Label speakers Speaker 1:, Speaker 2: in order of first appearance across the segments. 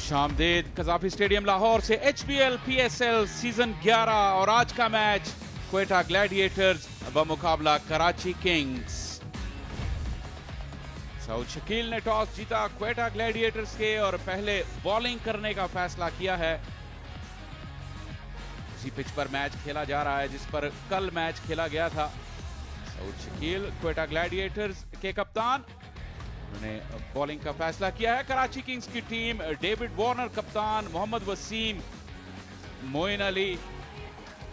Speaker 1: खुशामदीद Gaddafi stadium Lahore से HBL PSL season 11 और आज का मैच क्वेटा ग्लैडिएटर्स बमुकाबला कराची किंग्स। सऊद शकील ने टॉस जीता क्वेटा ग्लैडिएटर्स के और पहले बॉलिंग करने का फैसला किया है। इसी पिच पर मैच खेला जा रहा है जिस पर कल मैच खेला गया था। सऊद शकील क्वेटा ग्लैडिएटर्स के कप्तान, उन्होंने बॉलिंग का फैसला किया है। कराची किंग्स की टीम डेविड वार्नर कप्तान, मोहम्मद वसीम, मोइन अली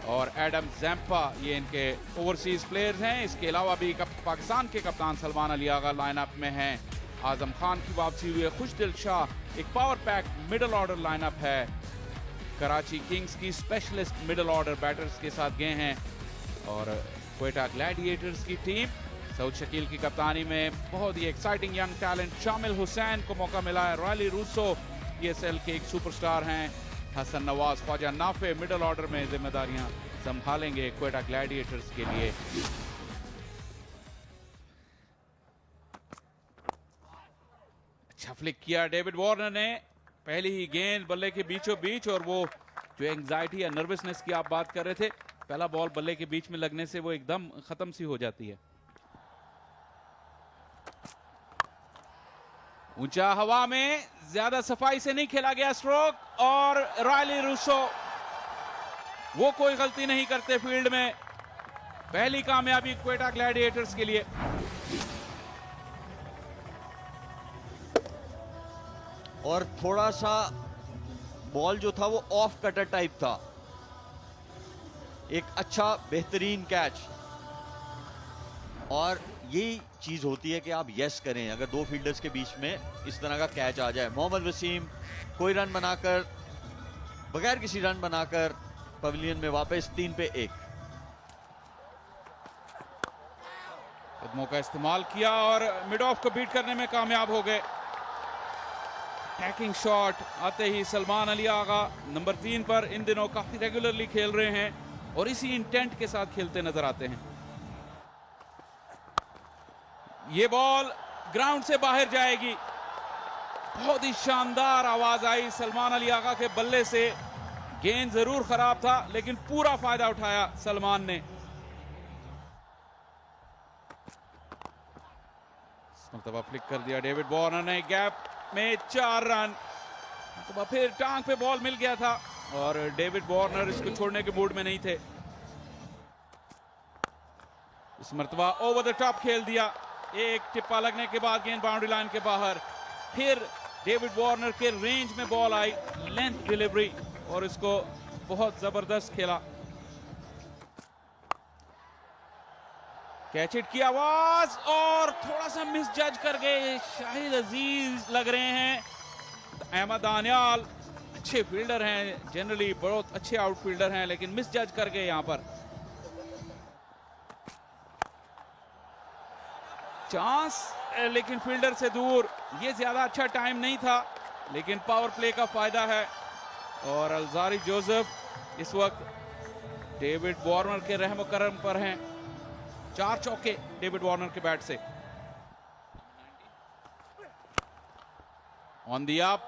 Speaker 1: और एडम जैम्पा ये इनके ओवरसीज प्लेयर्स हैं। इसके अलावा भी पाकिस्तान के कप्तान सलमान अली आगा लाइनअप में हैं। आजम खान की वापसी हुई है। खुशदिल शाह एक power pack middle order lineup है। कराची किंग्स की स्पेशलिस्ट मिडल ऑर्डर बैटर्स के साथ गए हैं और क्वेटा ग्लैडिएटर्स की टीम सऊद शकील की कप्तानी में बहुत ही एक्साइटिंग यंग टैलेंट शामिल हुसैन को मौका मिला है। रॉयली रूसो PSL के एक सुपरस्टार हैं। हसन नवाज, ख्वाजा नाफे मिडल ऑर्डर में जिम्मेदारियां संभालेंगे क्वेटा ग्लैडिएटर्स के लिए। अच्छा फ्लिक किया डेविड वार्नर ने, पहली ही गेंद बल्ले के बीचों बीच, और वो जो एंजाइटी या नर्वसनेस की आप बात कर रहे थे, पहला बॉल बल्ले के बीच में लगने से वो एकदम खत्म सी हो जाती है। ऊंचा हवा में ज्यादा सफाई से नहीं खेला गया स्ट्रोक, और रॉयली रूसो वो कोई गलती नहीं करते फील्ड में। पहली कामयाबी क्वेटा ग्लैडिएटर्स के लिए।
Speaker 2: और थोड़ा सा बॉल जो था वो ऑफ कटर टाइप था। एक अच्छा बेहतरीन कैच, और यही चीज होती है कि आप यस करें अगर दो फील्डर्स के बीच में इस तरह का कैच आ जाए। मोहम्मद वसीम कोई रन बनाकर, बगैर किसी रन बनाकर पवेलियन में वापस 3 पे 1।
Speaker 1: कदमों का इस्तेमाल किया और मिड ऑफ को बीट करने में कामयाब हो गए। टैकिंग शॉट आते ही सलमान अली आगा नंबर 3 पर इन दिनों काफी रेगुलरली खेल रहे हैं और इसी इंटेंट के साथ खेलते नजर आते हैं। ये बॉल ग्राउंड से बाहर जाएगी। बहुत ही शानदार आवाज आई सलमान अली आगा के बल्ले से। गेंद जरूर खराब था लेकिन पूरा फायदा उठाया सलमान ने। इस मरतबा फ्लिक कर दिया डेविड वार्नर ने, गैप में 4 रन। तो फिर टांग पे बॉल मिल गया था और डेविड वार्नर इसको छोड़ने के मूड में नहीं थे। इस मरतबा ओवर द टॉप खेल दिया। एक टिप्पा लगने के बाद गेंद बाउंड्री लाइन के बाहर। फिर डेविड वार्नर के रेंज में बॉल आई, लेंथ डिलीवरी, और इसको बहुत जबरदस्त खेला। कैच हिट की आवाज और थोड़ा सा मिस जज कर गए। शाहिद अजीज लग रहे हैं। अहमद दानियाल अच्छे फील्डर हैं, जनरली बहुत अच्छे आउटफील्डर हैं, लेकिन मिस जज कर गए यहां पर। चांस लेकिन फील्डर से दूर। ये ज्यादा अच्छा टाइम नहीं था लेकिन पावर प्ले का फायदा है। और अलजारी जोसेफ इस वक्त डेविड वार्नर के रहम करम पर हैं। 4 चौके डेविड वार्नर के बैट से। ऑन दी अप,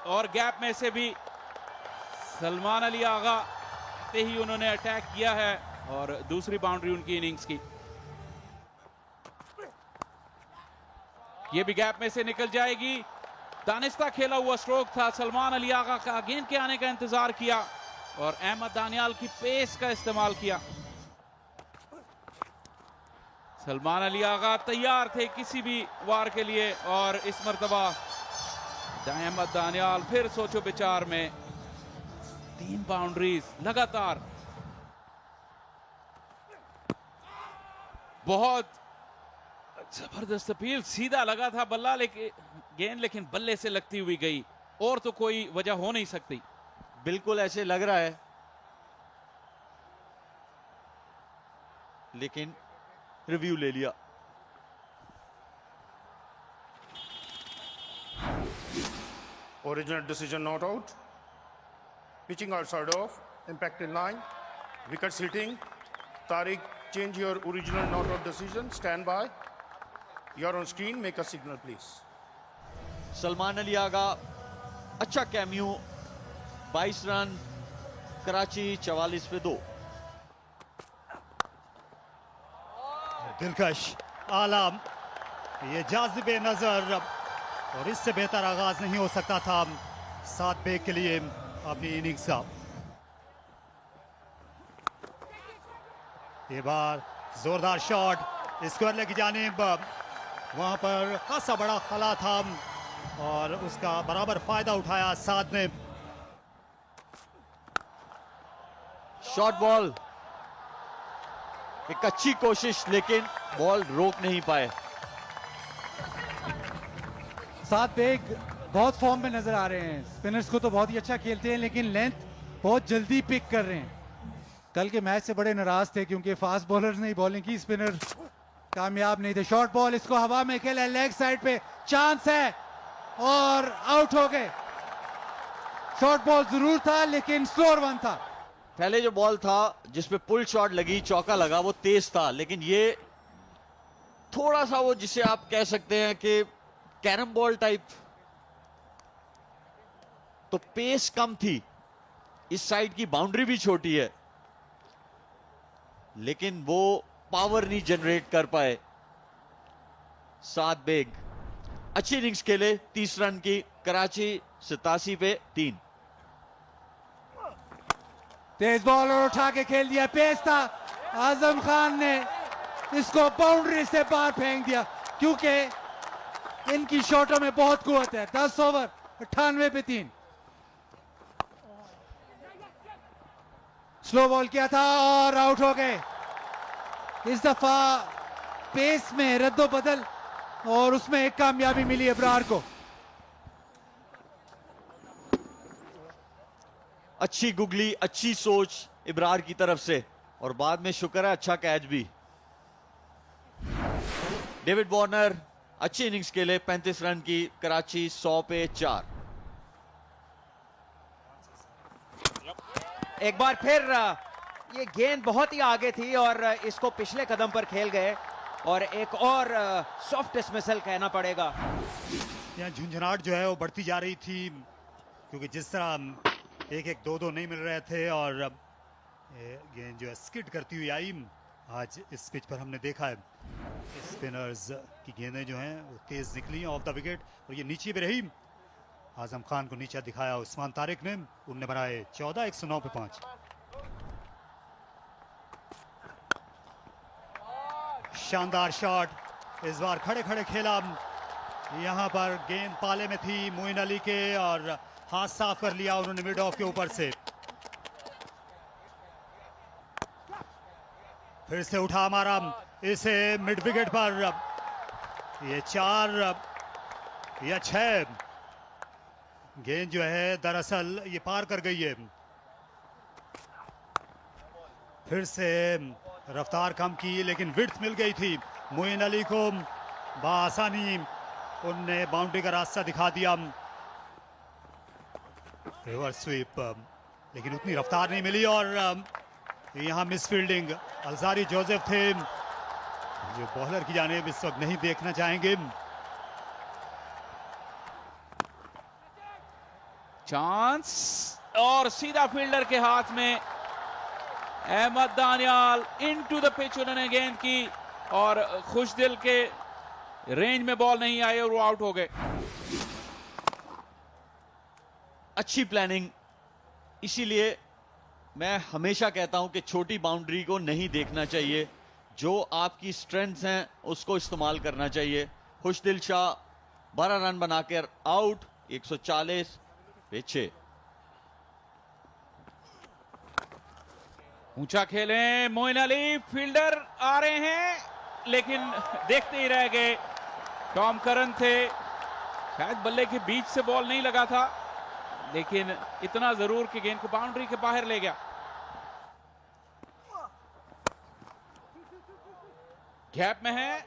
Speaker 1: और गैप में से भी सलमान अली आगा आते ही उन्होंने अटैक किया है और दूसरी बाउंड्री उनकी इनिंग्स की। ये भी गैप में से निकल जाएगी। दानिस्ता खेला हुआ स्ट्रोक था सलमान अली आगा का। गेंद के आने का इंतजार किया और अहमद दानियाल की पेस का इस्तेमाल किया। सलमान अली आगा तैयार थे किसी भी वार के लिए, और इस मर्तबा अहमद दानियाल फिर सोचो विचार में। 3 बाउंड्रीज लगातार। बहुत जबरदस्त अपील। सीधा लगा था बल्ला गेंद, लेकिन बल्ले से लगती हुई गई, और तो कोई वजह हो नहीं सकती।
Speaker 2: बिल्कुल ऐसे लग रहा है, लेकिन रिव्यू ले लिया।
Speaker 3: Original decision not out. Pitching outside off, impact in line, wickets hitting. Tariq, change your original not out decision. Stand by. You're on screen. Make a signal, please.
Speaker 2: Salman Ali Agha अच्छा कैम्यू, 22 रन, कराची 44 पे 2।
Speaker 4: दिलकश आलम, ये जाज़िबे नजर और इससे बेहतर आगाज नहीं हो सकता था सात बेग के लिए अपनी इनिंग्स का। ये बार जोरदार शॉट स्क्वायर लेग की जानिब, वहां पर खासा बड़ा खला था और उसका बराबर फायदा उठाया साद ने।
Speaker 2: शॉर्ट बॉल, एक अच्छी कोशिश लेकिन बॉल रोक नहीं पाए।
Speaker 5: सात बेग बहुत फॉर्म में नजर आ रहे हैं। स्पिनर्स को तो बहुत ही अच्छा खेलते हैं लेकिन लेंथ बहुत जल्दी पिक कर रहे हैं। कल के मैच से बड़े नाराज थे क्योंकि फास्ट बॉलर्स ने बॉलिंग की, स्पिनर कामयाब नहीं थे। शॉर्ट बॉल, इसको हवा में खेला, लेग साइड पे चांस है और आउट हो गए। शॉर्ट बॉल जरूर था लेकिन स्लोअर वन था।
Speaker 2: पहले जो बॉल था जिसपे पुल शॉट लगी, चौका लगा, वो तेज था, लेकिन ये थोड़ा सा वो जिसे आप कह सकते हैं कि कैरम बॉल टाइप, तो पेस कम थी। इस साइड की बाउंड्री भी छोटी है लेकिन वो पावर नहीं जनरेट कर पाए। सात बेग अच्छी इनिंग्स खेले, 30 रन की, कराची 87 पे 3।
Speaker 5: तेज बॉल और उठा के खेल दिया, पेस था। आजम खान ने इसको बाउंड्री से बाहर फेंक दिया क्योंकि इनकी शॉटों में बहुत कुवत है। 10 ओवर 98 पे 3। स्लो बॉल किया था और आउट हो गए। इस दफा पेस में रद्दो बदल और उसमें एक कामयाबी मिली इब्रार को।
Speaker 2: अच्छी गुगली, अच्छी सोच इब्रार की तरफ से और बाद में शुक्र है अच्छा कैच भी। डेविड वार्नर अच्छी इनिंग्स के लिए 35 रन की, कराची 100 पे 4।
Speaker 6: एक बार फिर ये गेंद बहुत ही आगे थी और इसको पिछले कदम पर खेल गए और एक और सॉफ्ट डिसमिसल कहना पड़ेगा।
Speaker 4: यहाँ झुंझुनाहट जो है वो बढ़ती जा रही थी क्योंकि जिस तरह 1-1, 2-2 नहीं मिल रहे थे और गेंद जो है स्किड करती हुई आई। आज इस पिच पर हमने देखा है स्पिनर्स की गेंदें जो हैं वो तेज निकली ऑफ द विकेट और ये नीचे भी रही। आजम खान को नीचा दिखाया उस्मान तारिक ने, उनने बनाए 14, 109 पे 5। शानदार शॉट, इस बार खड़े खड़े खेला। यहां पर गेंद पाले में थी मोइन अली के और हाथ साफ कर लिया उन्होंने मिड ऑफ के ऊपर से। फिर से उठा हमारा इसे मिड विकेट पर। ये 4 या 6 गेंद जो है दरअसल ये पार कर गई है। फिर से रफ्तार कम की लेकिन विड्थ मिल गई थी मोइन अली को। बआसानी उनने बाउंड्री का रास्ता दिखा दिया। रिवर्स स्वीप लेकिन उतनी रफ्तार नहीं मिली और यहाँ मिस फील्डिंग अलजारी जोसेफ थे जो बॉलर की जानिब इस वक्त नहीं देखना चाहेंगे।
Speaker 1: चांस और सीधा फील्डर के हाथ में। Ahmed Daniyal into the pitch उन्होंने गेंद की और खुशदिल के रेंज में बॉल नहीं आई और वो आउट हो गए।
Speaker 2: अच्छी प्लानिंग, इसीलिए मैं हमेशा कहता हूं कि छोटी बाउंड्री को नहीं देखना चाहिए, जो आपकी स्ट्रेंथ्स हैं उसको इस्तेमाल करना चाहिए। खुशदिल शाह 12 रन बनाकर आउट, 140 पे 6।
Speaker 1: ऊंचा खेलें मोइन अली, फील्डर आ रहे हैं लेकिन देखते ही रह गए। टॉम करन थे, शायद बल्ले के बीच से बॉल नहीं लगा था लेकिन इतना जरूर कि गेंद को बाउंड्री के बाहर ले गया। गैप में है,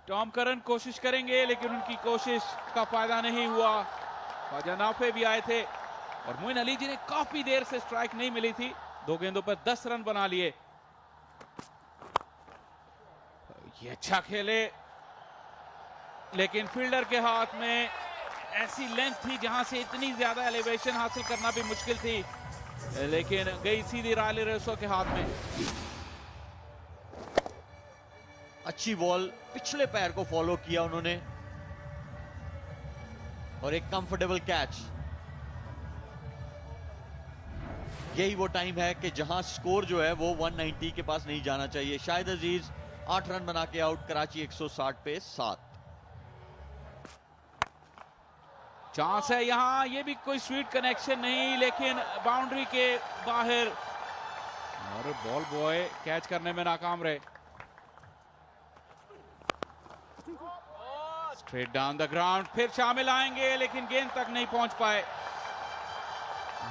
Speaker 1: टॉम करन कोशिश करेंगे लेकिन उनकी कोशिश का फायदा नहीं हुआ। ख्वाजा नाफे भी आए थे और मोइन अली जी ने काफी देर से स्ट्राइक नहीं मिली थी, 2 गेंदों पर 10 रन बना लिए। ये अच्छा खेले लेकिन फील्डर के हाथ में ऐसी लेंथ थी जहां से इतनी ज्यादा एलिवेशन हासिल करना भी मुश्किल थी, लेकिन गई सीधी रायली रेसो के हाथ में।
Speaker 2: अच्छी बॉल, पिछले पैर को फॉलो किया उन्होंने और एक कंफर्टेबल कैच। यही वो टाइम है कि जहां स्कोर जो है वो 190 के पास नहीं जाना चाहिए। शाहिद अजीज 8 रन बना के आउट, कराची 160 पे 7।
Speaker 1: चांस है यहां, ये भी कोई स्वीट कनेक्शन नहीं, लेकिन बाउंड्री के बाहर और बॉल बॉय कैच करने में नाकाम रहे। स्ट्रेट डाउन द ग्राउंड, फिर शामिल आएंगे लेकिन गेंद तक नहीं पहुंच पाए।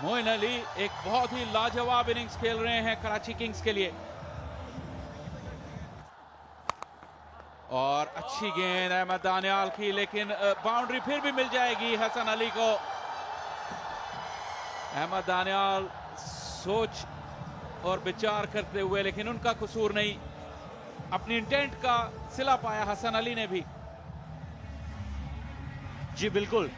Speaker 1: मोइन अली एक बहुत ही लाजवाब इनिंग्स खेल रहे हैं कराची किंग्स के लिए। और अच्छी गेंद अहमद दानियाल की, लेकिन बाउंड्री फिर भी मिल जाएगी हसन अली को। अहमद दानियाल सोच और विचार करते हुए, लेकिन उनका कसूर नहीं, अपनी इंटेंट का सिला पाया हसन अली ने भी।
Speaker 2: जी बिल्कुल,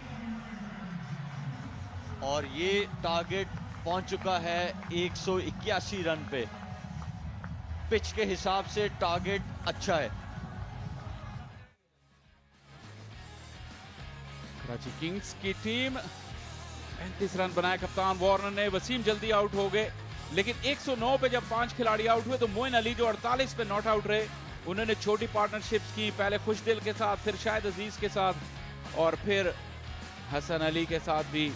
Speaker 2: और ये टारगेट पहुंच चुका है 181 रन पे। पिच के हिसाब से टारगेट अच्छा है।
Speaker 1: कराची किंग्स की टीम 35 रन बनाए कप्तान वार्नर ने। वसीम जल्दी आउट हो गए, लेकिन 109 पे जब 5 खिलाड़ी आउट हुए तो मोइन अली जो 48 पे नॉट आउट रहे, उन्होंने छोटी पार्टनरशिप्स की, पहले खुशदिल के साथ, फिर शाहिद अजीज के साथ और फिर हसन अली के साथ भी,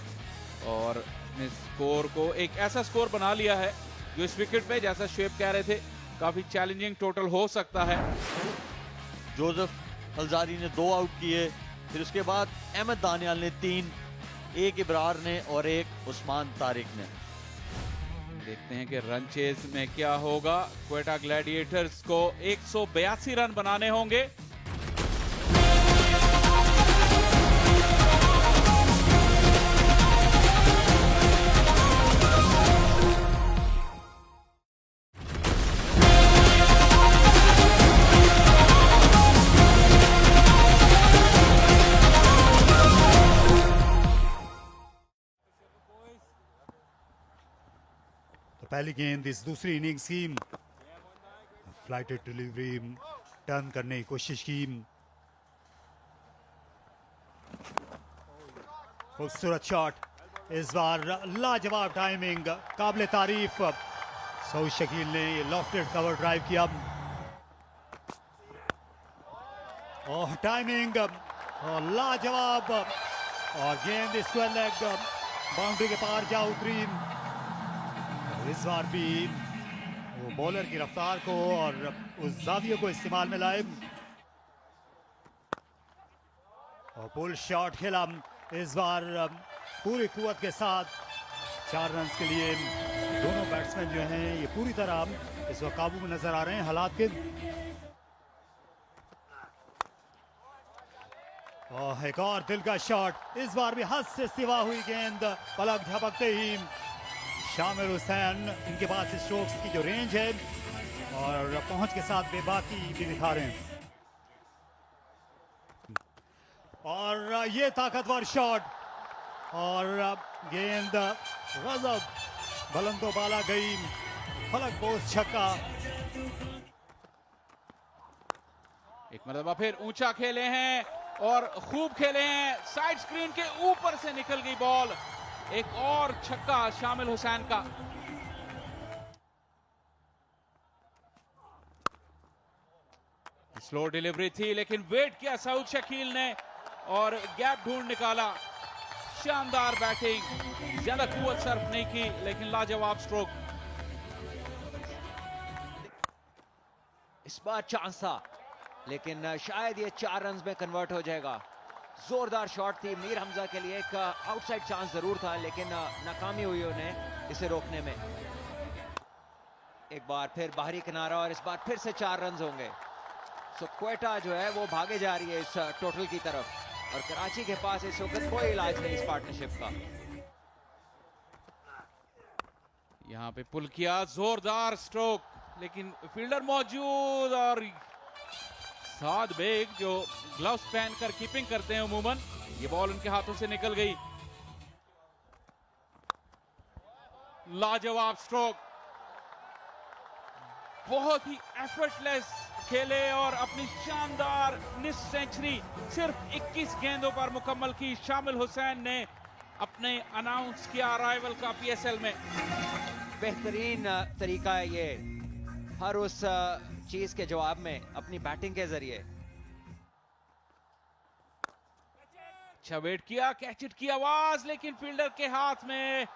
Speaker 1: और अपने स्कोर को एक ऐसा स्कोर बना लिया है जो इस विकेट पे, जैसा शेब कह रहे थे, काफी चैलेंजिंग टोटल हो सकता है।
Speaker 2: जोसेफ हल्जारी ने 2 आउट किए, फिर उसके बाद अहमद दानियाल ने 3, एक इब्रार ने और एक उस्मान तारिक ने।
Speaker 1: देखते हैं कि रन चेज में क्या होगा। क्वेटा ग्लैडिएटर्स को 182 रन बनाने होंगे।
Speaker 4: पहली गेंद इस दूसरी इनिंग्स की, फ्लाइटेड डिलीवरी टर्न करने की कोशिश की। खूबसूरत शॉट, इस बार लाजवाब टाइमिंग, काबिले तारीफ। सऊद शकील ने लॉफ्टेड कवर ड्राइव किया और टाइमिंग और लाजवाब, और गेंद स्क्वायर लेग बाउंड्री के पार जा उतरी। इस बार भी वो बॉलर की रफ्तार को और उस जाविये को इस्तेमाल में लाए और पुल शॉट खेला। इस बार पूरी कुव्वत के साथ 4 रन के लिए दोनों बैट्समैन जो हैं ये पूरी तरह इस वक्त काबू में नजर आ रहे हैं हालात के। और एक और दिल का शॉट, इस बार भी हद से सिवा हुई गेंद, पलक झपकते ही शामिर हुसैन, इनके पास स्ट्रोक्स की जो रेंज है और पहुंच के साथ बेबाकी भी दिखा रहे हैं। और ये ताकतवर शॉट और गेंद गजब बुलंदो बाला गई, फलक बोस छक्का।
Speaker 1: एक मरतबा फिर ऊंचा खेले हैं और खूब खेले हैं, साइड स्क्रीन के ऊपर से निकल गई बॉल। एक और छक्का शामिल हुसैन का। स्लो डिलीवरी थी, लेकिन वेट किया सऊद शकील ने और गैप ढूंढ निकाला। शानदार बैटिंग, ज्यादा कुव्वत सर्फ नहीं की, लेकिन लाजवाब स्ट्रोक।
Speaker 6: इस बार चांस था, लेकिन शायद ये 4 रन में कन्वर्ट हो जाएगा। जोरदार शॉट थी मीर हमजा के लिए, एक आउटसाइड चांस जरूर था, लेकिन नाकामी हुई उन्हें इसे रोकने में। एक बार फिर बाहरी किनारा और इस बार फिर से 4 रन होंगे। सो क्वेटा जो है वो भागे जा रही है इस टोटल की तरफ और कराची के पास इस वक्त कोई इलाज नहीं इस पार्टनरशिप का।
Speaker 1: यहां पे पुल किया, जोरदार स्ट्रोक, लेकिन फील्डर मौजूद और साद बेग जो ग्लव्स पहनकर कीपिंग करते हैं उमूमन, ये बॉल उनके हाथों से निकल गई। लाजवाब स्ट्रोक, बहुत ही एफर्टलेस खेले और अपनी शानदार निस्फ सेंचुरी सिर्फ 21 गेंदों पर मुकम्मल की। शामिल हुसैन ने अपने अनाउंस किया अराइवल का पीएसएल में।
Speaker 6: बेहतरीन तरीका है ये, हर उस चीज के जवाब में अपनी बैटिंग के जरिए।
Speaker 1: अच्छा वेट किया, कैच इट की आवाज, लेकिन फील्डर के हाथ में।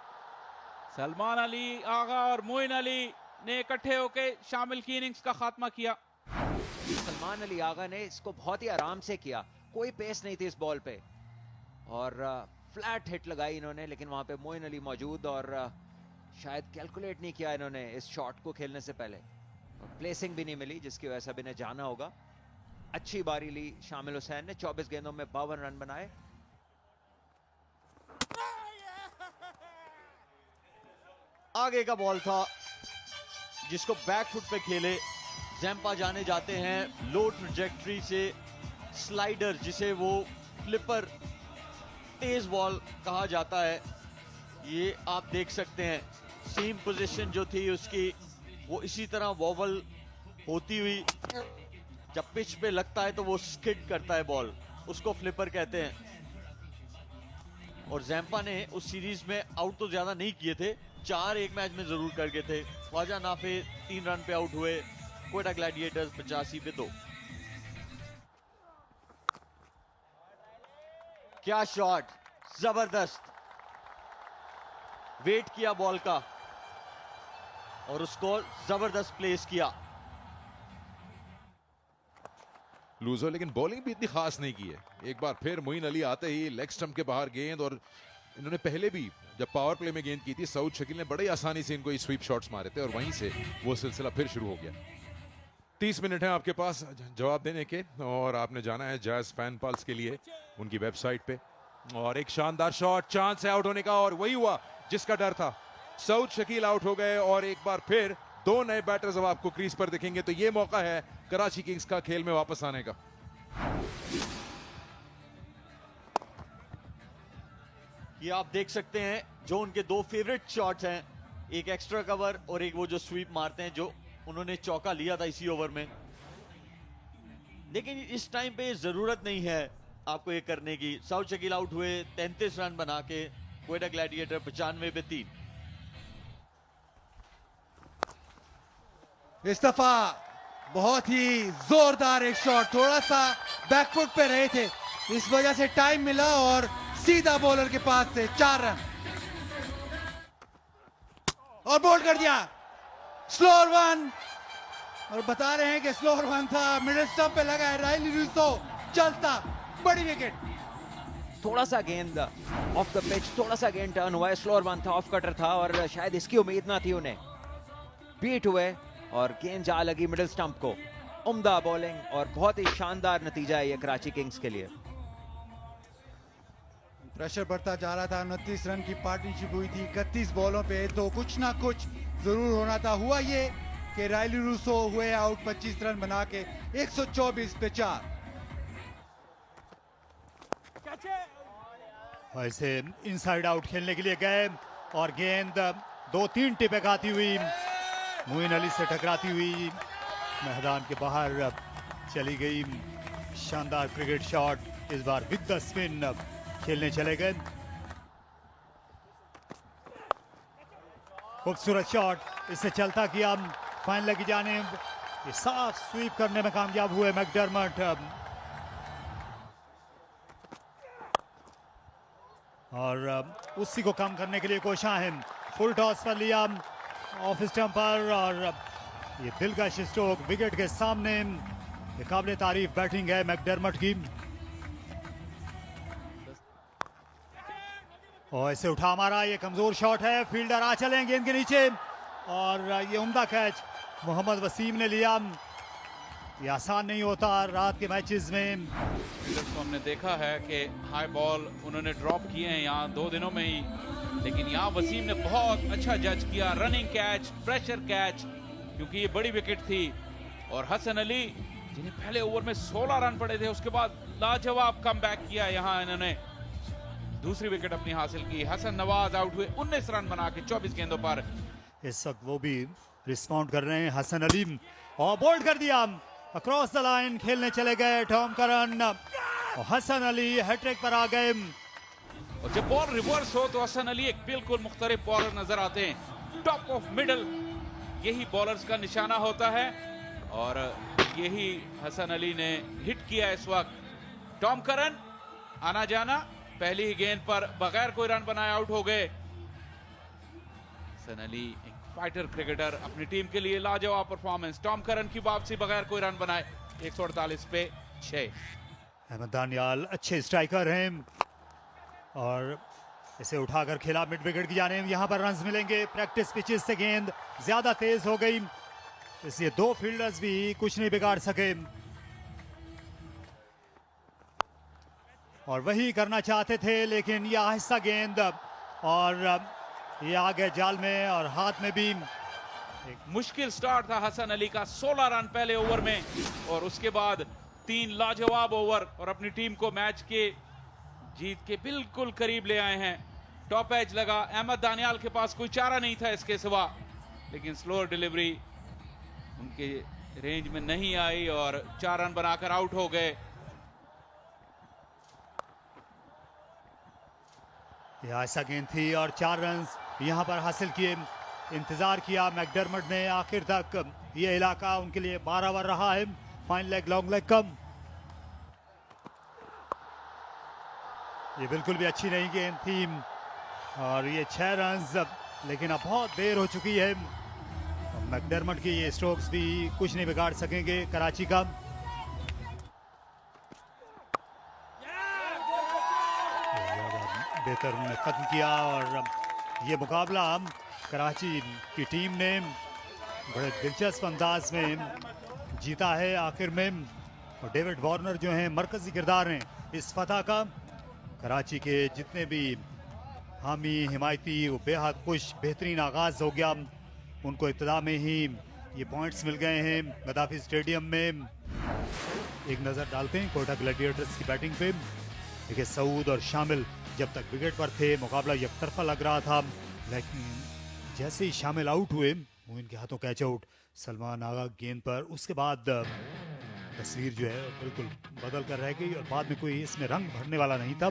Speaker 1: सलमान अली आगा और मोइन अली ने इकट्ठे होकर शामिल की इनिंग्स का खात्मा किया।
Speaker 6: सलमान अली आगा ने इसको बहुत ही आराम से किया, कोई पेस नहीं थी इस बॉल पे और फ्लैट हिट लगाई इन्होंने, लेकिन वहां पे मोइन अली मौजूद और शायद कैलकुलेट नहीं किया इन्होंने इस शॉट को खेलने से पहले। प्लेसिंग भी नहीं मिली जिसकी वजह से अब इन्हें जाना होगा। अच्छी बारी ली शामिल हुसैन ने, 24 गेंदों में 52 रन बनाए।
Speaker 2: आगे का बॉल था जिसको बैक फुट पे खेले। जैम्पा जाने जाते हैं लो ट्रजेक्टरी से स्लाइडर, जिसे वो फ्लिपर तेज बॉल कहा जाता है। ये आप देख सकते हैं सीम पोजीशन जो थी उसकी, वो इसी तरह वॉबल होती हुई जब पिच पे लगता है तो वो स्किड करता है बॉल, उसको फ्लिपर कहते हैं। और जैम्पा ने उस सीरीज में आउट तो ज्यादा नहीं किए थे, 4 एक मैच में जरूर करके थे। ख्वाजा नाफे 3 रन पे आउट हुए, क्वेटा ग्लैडिएटर्स 85 पे 2। क्या शॉट, जबरदस्त वेट किया बॉल का और उसको जबरदस्त प्लेस किया।
Speaker 7: लूजो, लेकिन बॉलिंग भी इतनी खास नहीं की है। एक बार फिर मोइन अली आते ही लेग स्टंप के बाहर गेंद, और इन्होंने पहले भी जब पावर प्ले में गेंद की थी सऊद शकील ने बड़े आसानी से इनको स्वीप शॉट्स मारे थे और वहीं से वो सिलसिला फिर शुरू हो गया। 30 मिनट हैं आपके पास जवाब देने के और आपने जाना है जैज फैन पल्स के लिए उनकी वेबसाइट पे। और एक शानदार शॉट, चांस है आउट होने का और वही हुआ जिसका डर था। सऊद शकील आउट हो गए और एक बार फिर 2 नए बैटर्स अब आपको क्रीज पर दिखेंगे, तो ये मौका है कराची किंग्स का खेल में वापस आने का।
Speaker 2: ये आप देख सकते हैं जो उनके 2 फेवरेट शॉट्स हैं, एक एक्स्ट्रा कवर और एक वो जो स्वीप मारते हैं, जो उन्होंने चौका लिया था इसी ओवर में। लेकिन इस टाइम पे जरूरत नहीं है आपको ये करने की। सऊद शकील आउट हुए 33 रन बना के, क्वेटा ग्लैडिएटर 95 पे 3।
Speaker 5: इस दफा बहुत ही जोरदार एक शॉट, थोड़ा सा बैकफुट पे रहे थे, इस वजह से टाइम मिला और सीधा बॉलर के पास से 4 रन और बोल्ड कर दिया। स्लोअर वन, और बता रहे हैं कि स्लोअर वन था, मिडिल स्टंप पे लगा है राइली रूसो, चलता, बड़ी विकेट।
Speaker 6: थोड़ा सा गेंद ऑफ द पिच, थोड़ा सा गेंद टर्न हुआ है, स्लोअर वन था, ऑफ कटर था और शायद इसकी उम्मीद ना थी उन्हें। बीट हुए और गेंद जा लगी मिडिल स्टंप को। उम्दा बॉलिंग और बहुत ही शानदार नतीजा है ये कराची किंग्स के लिए।
Speaker 5: प्रेशर बढ़ता जा रहा था, 29 रन की पार्टनरशिप हुई थी 31 बॉलों पे, तो कुछ ना कुछ जरूर होना था। हुआ ये कि राइली रूसो हुए आउट 25 रन बना के 124 पे 4।
Speaker 4: वैसे इनसाइड आउट खेलने के लिए गए और गेंद 2-3 टिपे खाती हुई मोइन अली से टकराती हुई मैदान के बाहर चली गई। शानदार क्रिकेट शॉट, इस बार विद द स्पिन खेलने चले गए। खूबसूरत शॉट, इससे चलता किया फाइनल की जानिब, ये साफ स्वीप करने में कामयाब हुए मैकडरमट। और उसी को कम करने के लिए कोशिश है, फुल टॉस पर लिया ऑफ स्टंप पर और ये दिलकश स्ट्रोक विकेट के सामने। ये काबिल तारीफ बैटिंग है मैकडरमट की। और इसे उठा मारा, ये कमजोर शॉट है, फील्डर आ चले गेंद के नीचे और ये उम्दा कैच मोहम्मद वसीम ने लिया। ये आसान नहीं होता रात के मैचेस में।
Speaker 1: फील्डर्स को हमने देखा है कि हाई बॉल उन्होंने ड्रॉप किए हैं यहाँ 2 दिनों में ही, लेकिन यहाँ वसीम ने बहुत अच्छा जज किया। रनिंग कैच, प्रेशर कैच, क्योंकि ये बड़ी विकेट थी। और हसन अली जिन्हें पहले ओवर में 16 रन पड़े थे, उसके बाद लाजवाब कमबैक किया यहाँ इन्होंने। दूसरी विकेट अपनी हासिल की। हसन नवाज आउट हुए 19 रन बना के 24 गेंदों पर।
Speaker 4: इस वक्त वो भी रिस्पॉन्ड कर रहे हैं। हसन अली और बोल्ड कर दिया, अक्रॉस द लाइन खेलने चले गए टॉम करन और हसन अली हैट्रिक पर आ गए।
Speaker 1: और जब बॉल रिवर्स हो तो हसन अली एक बिल्कुल मुख्तलिफ बॉलर नजर आते हैं। टॉप ऑफ मिडल यही बॉलर्स का निशाना होता है और यही हसन अली ने हिट किया इस वक्त। टॉम करन आना जाना, पहली ही गेंद पर बगैर कोई रन बनाए आउट हो गए। हसन अली एक फाइटर क्रिकेटर, अपनी टीम के लिए लाजवाब परफॉर्मेंस। टॉम करन की वापसी बगैर कोई रन बनाए, 148 पे 6।
Speaker 4: अहमद दानियाल अच्छे स्ट्राइकर हैं और इसे उठाकर खेला मिड विकेट की जानिब। यहां पर रन्स मिलेंगे। प्रैक्टिस पिचेस से गेंद ज्यादा तेज हो गई, इसलिए दो फील्डर्स भी कुछ नहीं बिगाड़ सके और वही करना चाहते थे, लेकिन यह आहिस्ता गेंद और ये आ गए जाल में और हाथ में भी।
Speaker 1: एक मुश्किल स्टार्ट था हसन अली का, 16 रन पहले ओवर में और उसके बाद 3 लाजवाब ओवर और अपनी टीम को मैच के जीत के बिल्कुल करीब ले आए हैं। टॉप एज लगा, अहमद दानियाल के पास कोई चारा नहीं था इसके सिवा, लेकिन स्लोअर डिलीवरी उनके रेंज में नहीं आई और 4 रन बनाकर आउट हो गए।
Speaker 4: यह ऐसा गेंद थी और 4 रन यहां पर हासिल किए। इंतजार किया मैकडरमट ने, आखिर तक ये इलाका उनके लिए 12 ओवर रहा है। फाइन लेग लॉन्ग लेग कम, ये बिल्कुल भी अच्छी नहीं गेंद थी और ये 6 रन, लेकिन अब बहुत देर हो चुकी है। मैकडरमट की ये स्ट्रोक्स भी कुछ नहीं बिगाड़ सकेंगे कराची का। बेहतर उन्होंने खत्म किया और ये मुकाबला कराची की टीम ने बड़े दिलचस्प अंदाज में जीता है आखिर में। और डेविड वार्नर जो हैं मरकजी किरदार हैं इस फतह का। कराची के जितने भी हामी हिमायती वो बेहद खुश, बेहतरीन आगाज हो गया उनको। इब्तिदा में ही ये पॉइंट्स मिल गए हैं गद्दाफी स्टेडियम में। एक नज़र डालते हैं कोयटा ग्लैडिएटर्स की बैटिंग पे। देखिए सऊद और शामिल जब तक विकेट पर थे मुकाबला एकतरफा लग रहा था, लेकिन जैसे ही शामिल आउट हुए मोइन के हाथों कैच आउट, सलमान आगा गेंद पर, उसके बाद तस्वीर जो है बिल्कुल बदल कर रह गई और बाद में कोई इसमें रंग भरने वाला नहीं था।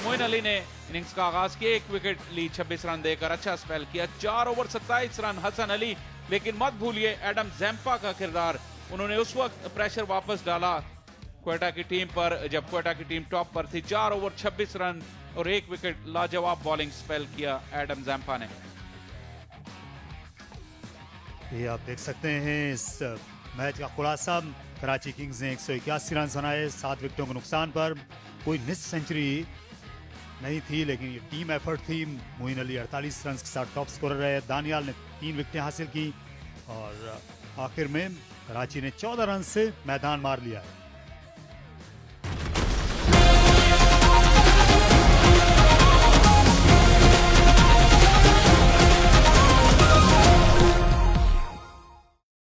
Speaker 1: मोइन अली ने इनिंग्स का आगाज किया, 1 विकेट ली, 26 रन देकर अच्छा स्पेल किया। 4 ओवर 27 रन हसन अली, लेकिन मत भूलिए एडम जैम्पा का किरदार। उन्होंने उस वक्त प्रेशर वापस डाला क्वेटा की टीम पर जब क्वेटा की टीम टॉप पर थी। 4 ओवर 26 रन और 1 विकेट, लाजवाब बॉलिंग स्पेल किया एडम जैम्पा ने।
Speaker 4: ये आप देख सकते हैं इस मैच का खुलासा। कराची किंग्स ने 181 रन बनाए 7 विकेटों के नुकसान पर। कोई निस्फ सेंचुरी नहीं थी, लेकिन ये टीम एफर्ट थी। मोइन अली 48 रन के साथ टॉप स्कोरर रहे। दानियाल ने 3 विकेटें हासिल की और आखिर में कराची ने 14 रन से मैदान मार लिया है।